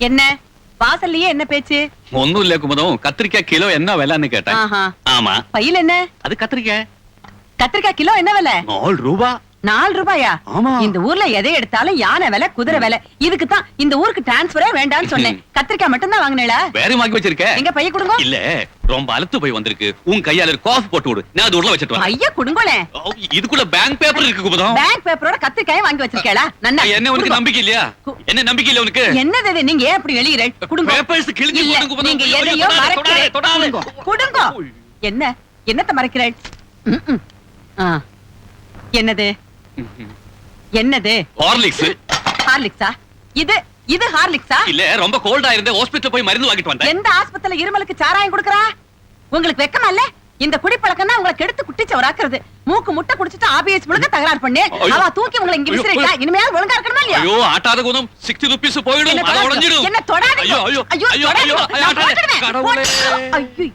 என்ன வாசல்லயே என்ன பேச்சு? ஒண்ணும் இல்ல குமுதம், கத்திரிக்காய் கிலோ என்ன விலைன்னு கேட்டேன். ஆஹா. ஆமா, பையில என்ன? அது கத்திரிக்காய் கத்திரிக்காய் கிலோ என்ன விலை? 4 ரூபாய். 4 ரூபாயா? ஆமா. இந்த ஊர்ல எதை எடுத்தாலும் யானை விலை, குதிரை விலை. இதுக்கு தான் இந்த ஊருக்கு டிரான்ஸ்பரே வேண்டாம்னு சொன்னேன். கத்திரிக்காய் மட்டும் தான் வாங்குனேளா? வேற வாங்கி வச்சிருக்க. எங்க பைய கொடுங்க. இல்ல, ரொம்ப அழுத்து போய் வந்திருக்கு. உன் கையால காஃபி போட்டு விடு, நான் அது உள்ள வச்சிட்டு வரேன். பைய கொடுங்களே. இதுக்குள்ள பேங்க் பேப்பர் இருக்கு குமுதம். பேங்க் பேப்பரோட கத்திரிக்காய் வாங்கி வச்சிருக்கேளா? நன்னா. என்ன உனக்கு நம்பிக்கை இல்லையா? என்ன நம்பிக்கை இல்ல உனக்கு? என்னது இது? நீங்க ஏன் அப்படி எழுகிறீர்கள்? கொடுங்க. பேப்பர்ஸ் கிழிஞ்சு இல்ல, போடுங்க குமுதம். நீங்க எதையோ மறைக்கிறீர்கள். கொடுங்க. கொடுங்க. என்ன என்னத்த மறைக்கிறீர்கள்? ஆ. என்னது? என்னது? ஹார்லிக்ஸ். ஹார்லிக்ஸா? இது இது ஹார்லிக்ஸா? இல்ல, ரொம்ப கோல்டா இருந்தே ஹாஸ்பிடல்ல போய் மருந்து வாங்கிட்டு வந்தேன். எந்த ஆஸ்பத்திரியில இருமலுக்கு சாராயம் குடுக்குறா? உங்களுக்கு வெக்கமா இல்ல? இந்த குடிப்பழக்கம்னா உங்களை கெடுத்து குட்டிச்சவராக்குறது. மூக்கு முட்டை குடிச்சிட்டு ஆபிஎஸ் முழுக்க தகராறு பண்ணி அவ தூக்கி உங்களை இங்க விசிறிட்டா. இனிமேல் ஒழுங்கா இருக்கணுமா இல்லையா? ஐயோ, ஆட்டாத குணம் 60 ரூபீஸ் போயிடும். என்ன அத உடைஞ்சிடும். என்ன தொடாதீங்க. ஐயோ ஐயோ ஐயோ ஐயோ தொடாதீங்க. ஐயோ நான் கடவுளே. போட்டுடுவேன். ஐயோ